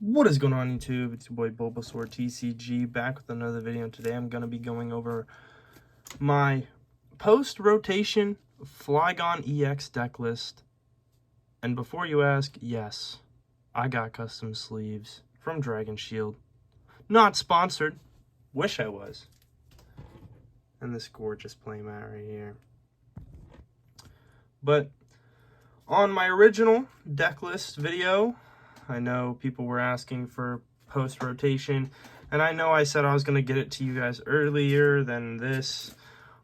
What is going on, YouTube? It's your boy Bulbasaur TCG back with another video. Today I'm going to be going over my post-rotation Flygon EX deck list. And before you ask, yes, I got custom sleeves from Dragon Shield. Not sponsored. Wish I was. And this gorgeous playmat right here. But on my original deck list video, I know people were asking for post-rotation, and I know I said I was going to get it to you guys earlier than this,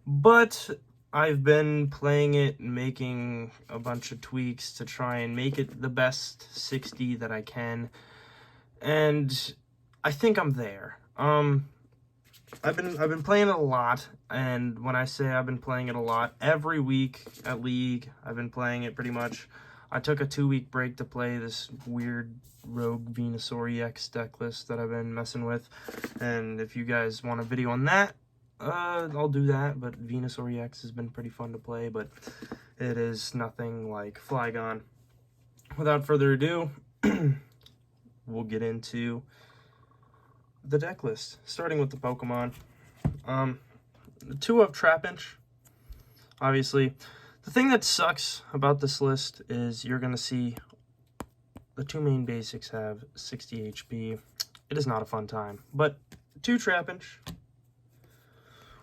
but I've been playing it, making a bunch of tweaks to try and make it the best 60 that I can, and I think I'm there. I've been playing it a lot, and when I say I've been playing it a lot, every week at League, I've been playing it pretty much. I took a 2-week break to play this weird Rogue Venusaur EX deck list that I've been messing with, and if you guys want a video on that, I'll do that. But Venusaur EX has been pretty fun to play, but it is nothing like Flygon. Without further ado, we'll get into the deck list, starting with the Pokemon. 2 of Trapinch, obviously. The thing that sucks about this list is you're going to see the 2 main basics have 60 HP. It is not a fun time. But 2 Trapinch,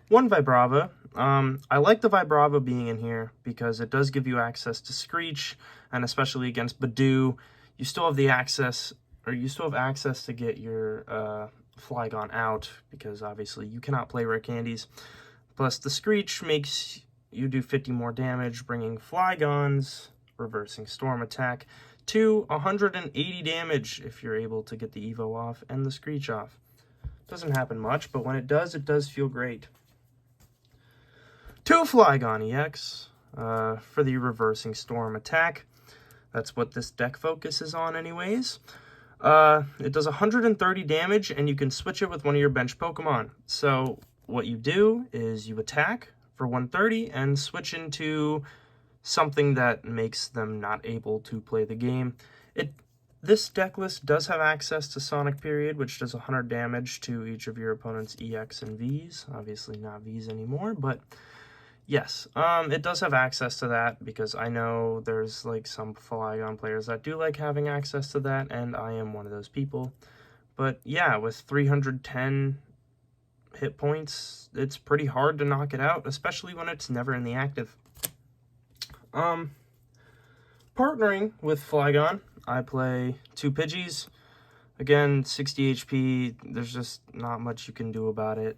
1 Vibrava. I like the Vibrava being in here because it does give you access to Screech, and especially against Badoo, you still have the access, or you still have access to get your Flygon out, because obviously you cannot play rare candies. Plus the Screech makes you do 50 more damage, bringing Flygon's reversing storm attack to 180 damage if you're able to get the Evo off and the Screech off. Doesn't happen much, but when it does feel great. 2 Flygon EX for the reversing storm attack. That's what this deck focuses on anyways. It does 130 damage, and you can switch it with one of your bench Pokemon. So what you do is you attack for 130 and switch into something that makes them not able to play the game. This deck list does have access to Sonic Period, which does 100 damage to each of your opponent's EX and Vs. Obviously not Vs anymore, but yes, it does have access to that, because I know there's like some Flygon players that do like having access to that, and I am one of those people. But yeah, with 310 hit points, it's pretty hard to knock it out, especially when it's never in the active. Partnering with Flygon, I play 2 Pidgeys. Again, 60 HP, there's just not much you can do about it,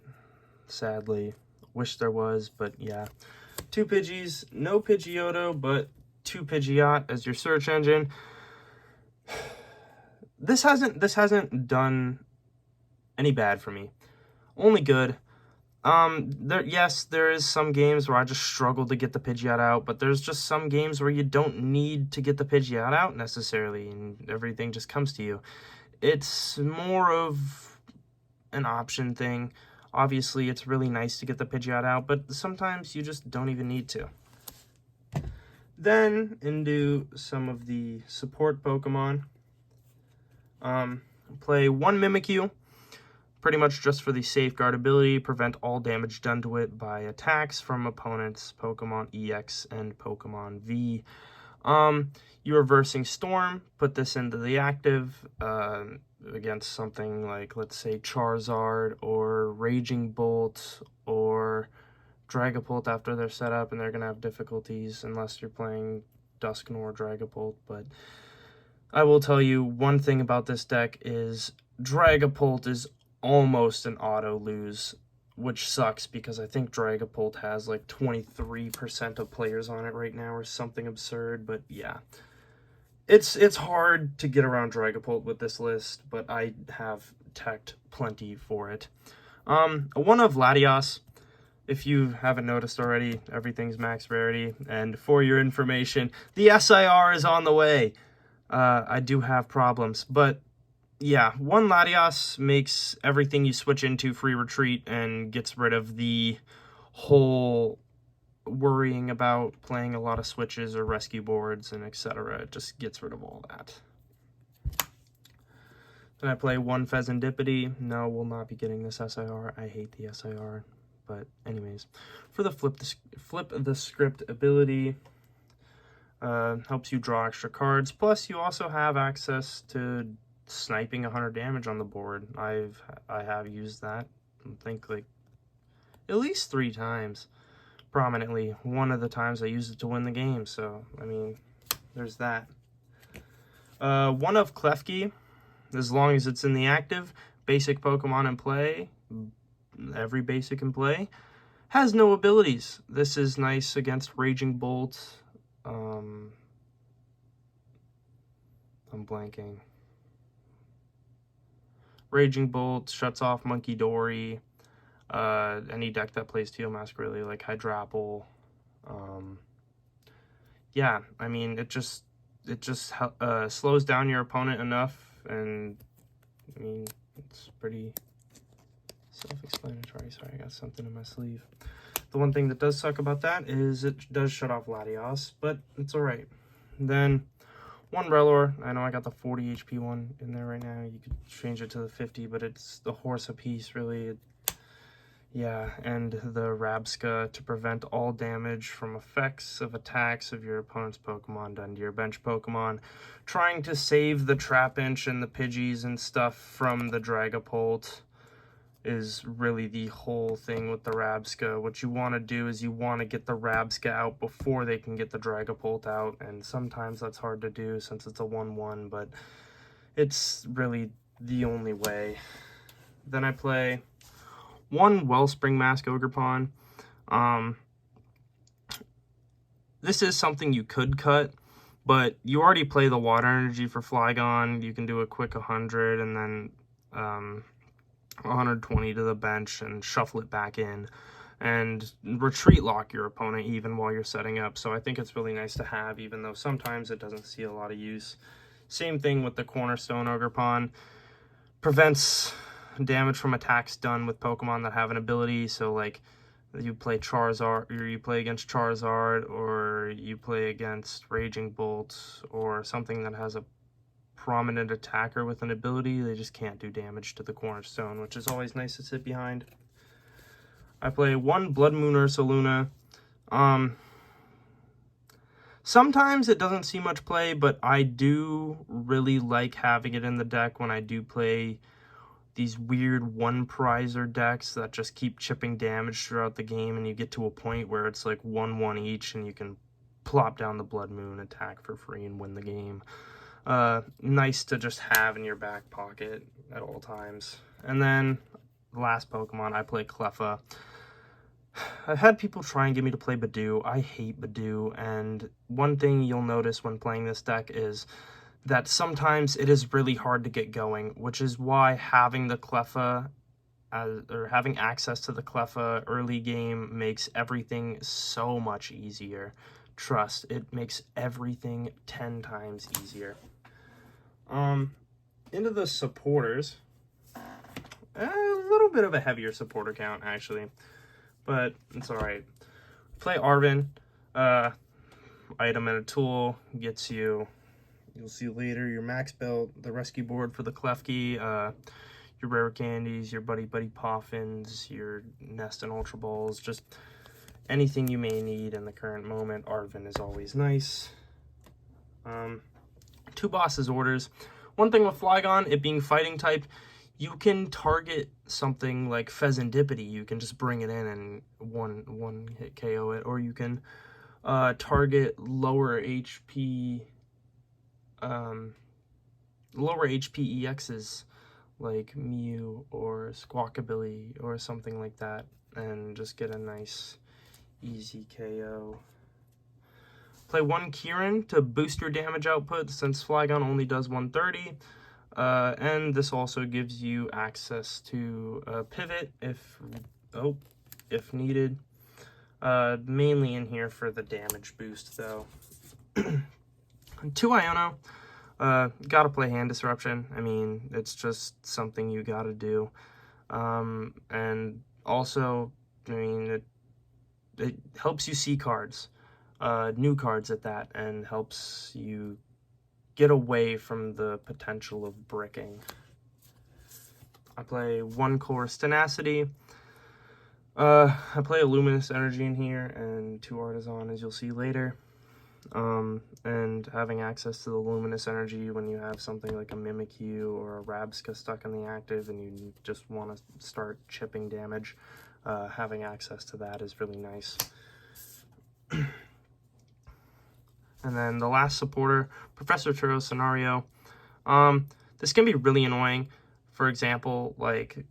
sadly. Wish there was, but yeah. 2 Pidgeys, no Pidgeotto, but 2 Pidgeot as your search engine. This hasn't done any bad for me. Only good. Yes, there is some games where I just struggle to get the Pidgeot out, but there's just some games where you don't need to get the Pidgeot out necessarily, and everything just comes to you. It's more of an option thing. Obviously, it's really nice to get the Pidgeot out, but sometimes you just don't even need to. Then, into some of the support Pokemon. Play 1 Mimikyu, pretty much just for the safeguard ability, prevent all damage done to it by attacks from opponents' Pokemon EX and Pokemon V. You reversing Storm, put this into the active against something like, let's say, Charizard or Raging Bolt or Dragapult after they're set up, and they're going to have difficulties unless you're playing Dusknoir or Dragapult. But I will tell you one thing about this deck is Dragapult is almost an auto lose, which sucks because I think Dragapult has like 23% of players on it right now or something absurd. But yeah, it's hard to get around Dragapult with this list, but I have teched plenty for it. 1 of Latios. If you haven't noticed already, everything's max rarity, and for your information, the SIR is on the way. I do have problems, but yeah, 1 Latios makes everything you switch into free retreat and gets rid of the whole worrying about playing a lot of switches or rescue boards and etc. It just gets rid of all that. Then I play 1 Pheasantipity. No, we'll not be getting this SIR. I hate the SIR. But anyways, for the flip the script ability, helps you draw extra cards. Plus, you also have access to sniping 100 damage on the board. I have used that, I think, like at least 3 times prominently. One of the times I used it to win the game. So I mean, there's that. 1 of Klefki, as long as it's in the active. Basic Pokemon in play, every basic in play, has no abilities. This is nice against Raging Bolt. I'm blanking. Raging Bolt shuts off Monkey Dory. Any deck that plays Teal Mask, really, like Hydrapple. Yeah, I mean, it just slows down your opponent enough, and I mean, it's pretty self-explanatory. Sorry, I got something in my sleeve. The one thing that does suck about that is it does shut off Latios, but it's alright. Then 1 Relor. I know I got the 40 HP one in there right now. You could change it to the 50, but it's the horse apiece, really. Yeah, and the Rabska to prevent all damage from effects of attacks of your opponent's Pokemon done to your bench Pokemon. Trying to save the Trapinch and the Pidgeys and stuff from the Dragapult is really the whole thing with the Rabska. What you want to do is you want to get the Rabska out before they can get the Dragapult out, and sometimes that's hard to do since it's a 1-1, but it's really the only way. Then I play 1 Wellspring Mask Ogerpon. This is something you could cut, but you already play the Water Energy for Flygon. You can do a quick 100 and then 120 to the bench and shuffle it back in and retreat lock your opponent even while you're setting up. So I think it's really nice to have, even though sometimes it doesn't see a lot of use. Same thing with the Cornerstone Ogerpon. Prevents damage from attacks done with Pokemon that have an ability. So like you play Charizard, or you play against Charizard, or you play against Raging Bolt, or something that has a prominent attacker with an ability, they just can't do damage to the Cornerstone, which is always nice to sit behind. I play 1 Blood Moon Ursaluna. Sometimes it doesn't see much play, but I do really like having it in the deck when I do play these weird 1-prizer decks that just keep chipping damage throughout the game, and you get to a point where it's like 1-1 each, and you can plop down the Blood Moon, attack for free, and win the game. Nice to just have in your back pocket at all times. And then the last Pokemon, I play Cleffa. I've had people try and get me to play Badoo. I hate Badoo, and one thing you'll notice when playing this deck is that sometimes it is really hard to get going, which is why having the Cleffa, or having access to the Cleffa early game makes everything so much easier. Trust, it makes everything 10 times easier. Into the supporters. A little bit of a heavier supporter count, actually, but it's alright. Play Arven. Item and a tool gets you, you'll see later, your max belt, the rescue board for the Klefki, your rare candies, your Buddy Poffins, your Nest and Ultra Balls, just anything you may need in the current moment. Arven is always nice. 2 Boss's Orders. One thing with Flygon, it being fighting type, you can target something like Pheasantipity. You can just bring it in and one hit KO it, or you can target lower HP EXs like Mew or Squawkabilly or something like that, and just get a nice easy KO. Play 1 Kieran to boost your damage output since Flygon only does 130. And this also gives you access to pivot if needed. Mainly in here for the damage boost though. 2 Iono. Gotta play Hand Disruption. I mean, it's just something you gotta do. And also, I mean, it helps you see cards. New cards at that, and helps you get away from the potential of bricking. I play 1 Chorus Tenacity. I play a Luminous Energy in here and 2 Artisan, as you'll see later. And having access to the Luminous Energy when you have something like a Mimikyu or a Rabsca stuck in the active and you just want to start chipping damage, having access to that is really nice. And then the last supporter, Professor Turo Scenario. This can be really annoying. For example, like,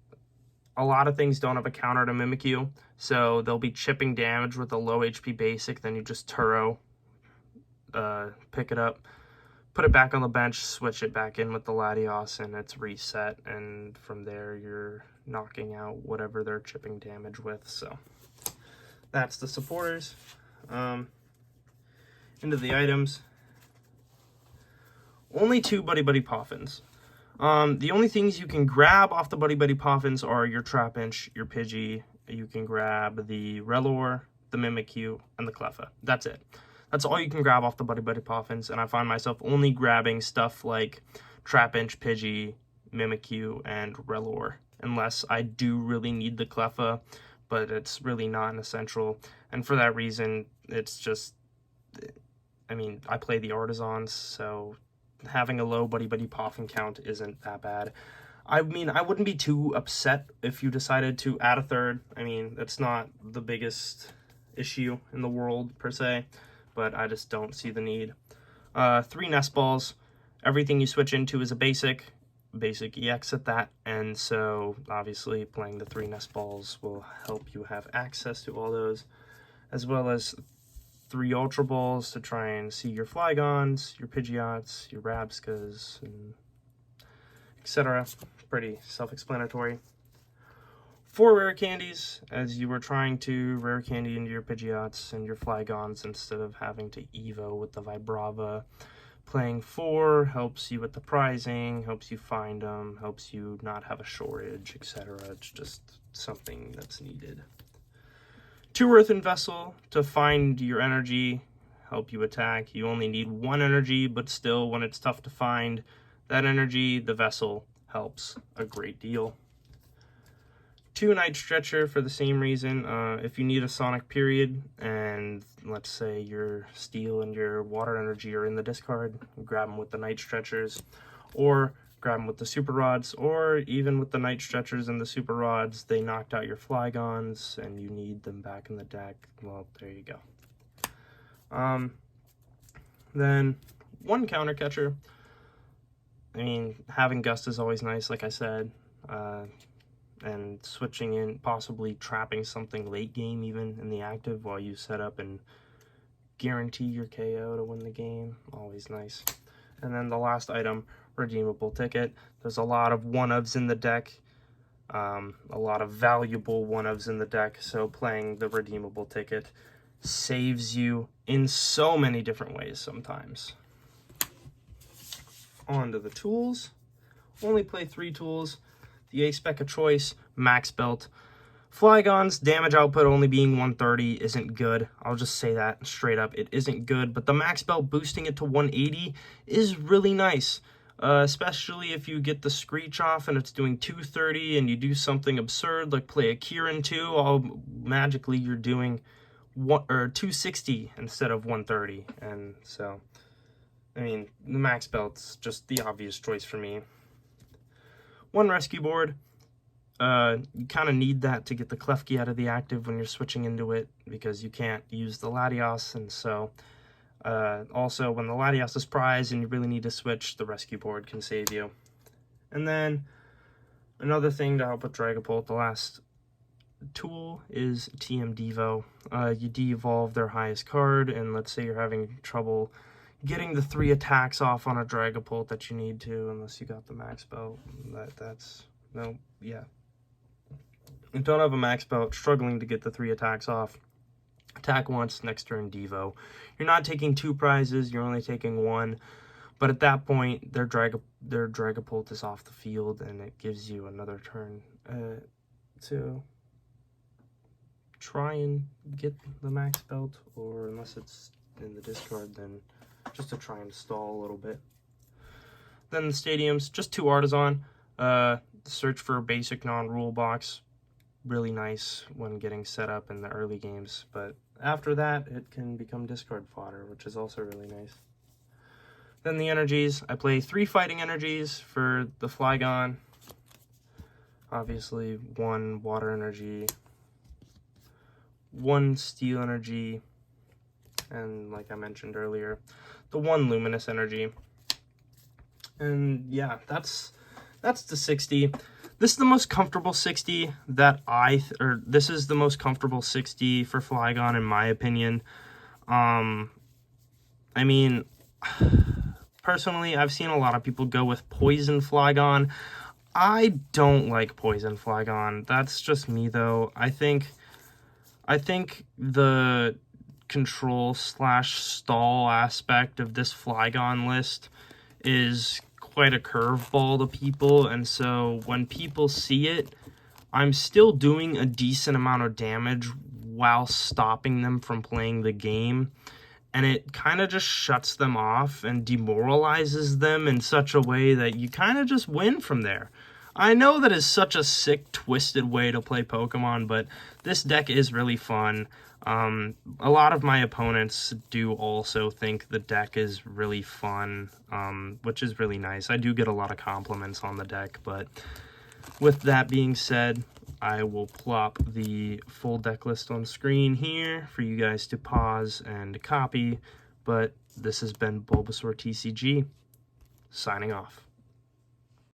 a lot of things don't have a counter to Mimikyu, so they'll be chipping damage with a low HP basic, then you just Turo, pick it up, put it back on the bench, switch it back in with the Latios, and it's reset, and from there you're knocking out whatever they're chipping damage with. So that's the supporters. Into the items. Only 2 Buddy Buddy Poffins. The only things you can grab off the Buddy Buddy Poffins are your Trapinch, your Pidgey. You can grab the Rellor, the Mimikyu, and the Cleffa. That's it. That's all you can grab off the Buddy Buddy Poffins, and I find myself only grabbing stuff like Trapinch, Pidgey, Mimikyu, and Rellor, unless I do really need the Cleffa, but it's really not an essential. And for that reason, it's just, I mean, I play the Artisans, so having a low Buddy Buddy Poffin count isn't that bad. I mean, I wouldn't be too upset if you decided to add a third. I mean, that's not the biggest issue in the world, per se, but I just don't see the need. 3 Nest Balls. Everything you switch into is a basic EX at that, and so obviously playing the 3 Nest Balls will help you have access to all those, as well as 3 Ultra Balls to try and see your Flygons, your Pidgeots, your Rabscas, and etc. Pretty self-explanatory. 4 Rare Candies, as you were trying to Rare Candy into your Pidgeots and your Flygons instead of having to Evo with the Vibrava. Playing 4 helps you with the prizing, helps you find them, helps you not have a shortage, etc. It's just something that's needed. 2 Earthen Vessel to find your energy, help you attack. You only need 1 energy, but still, when it's tough to find that energy, the Vessel helps a great deal. 2 Night Stretcher for the same reason. If you need a Sonic Period, and let's say your Steel and your Water Energy are in the discard, grab them with the Night Stretchers, or grab them with the Super Rods, or even with the Night Stretchers and the Super Rods, they knocked out your Flygons, and you need them back in the deck. Well, there you go. Then 1 Counter Catcher. I mean, having Gust is always nice, like I said, and switching in, possibly trapping something late game even in the active while you set up and guarantee your KO to win the game, always nice. And then the last item, Redeemable Ticket. There's a lot of 1-ofs in the deck, a lot of valuable 1-ofs in the deck, so playing the Redeemable Ticket saves you in so many different ways sometimes. On to the tools. Only play 3 tools. The A-Spec of choice, Max Belt. Flygon's damage output only being 130 isn't good. I'll just say that straight up. It isn't good, but the Max Belt boosting it to 180 is really nice. Especially if you get the Screech off and it's doing 230 and you do something absurd like play a Kieran 2, magically you're doing 260 instead of 130. And so, I mean, the Max Belt's just the obvious choice for me. 1 Rescue Board. You kind of need that to get the Klefki out of the active when you're switching into it, because you can't use the Latios, and so also when the Latios is prized and you really need to switch, the Rescue Board can save you. And then another thing to help with Dragapult, the last tool is TM Devo. You de-evolve their highest card, and let's say you're having trouble getting the 3 attacks off on a Dragapult that you need to, unless you got the Max Belt. You don't have a Max Belt, struggling to get the 3 attacks off. Attack once, next turn Devo. You're not taking 2 prizes, you're only taking 1. But at that point, their Dragapult is off the field, and it gives you another turn to try and get the Max Belt, or unless it's in the discard, then just to try and stall a little bit. Then the stadiums, just 2 Artisan. search for a basic non-rule box. Really nice when getting set up in the early games, but after that, it can become discard fodder, which is also really nice. Then the energies. I play 3 fighting energies for the Flygon. Obviously, 1 water energy, 1 steel energy, and like I mentioned earlier, the 1 luminous energy. And yeah, that's the 60. This is the most comfortable 60 that this is the most comfortable 60 for Flygon in my opinion. I mean, personally, I've seen a lot of people go with Poison Flygon. I don't like Poison Flygon. That's just me though. I think the control / stall aspect of this Flygon list is quite a curveball to people, and so when people see it, I'm still doing a decent amount of damage while stopping them from playing the game, and it kind of just shuts them off and demoralizes them in such a way that you kind of just win from there. I know that is such a sick, twisted way to play Pokemon, but this deck is really fun. A lot of my opponents do also think the deck is really fun, which is really nice. I do get a lot of compliments on the deck, but with that being said, I will plop the full deck list on screen here for you guys to pause and copy, but this has been Bulbasaur TCG, signing off.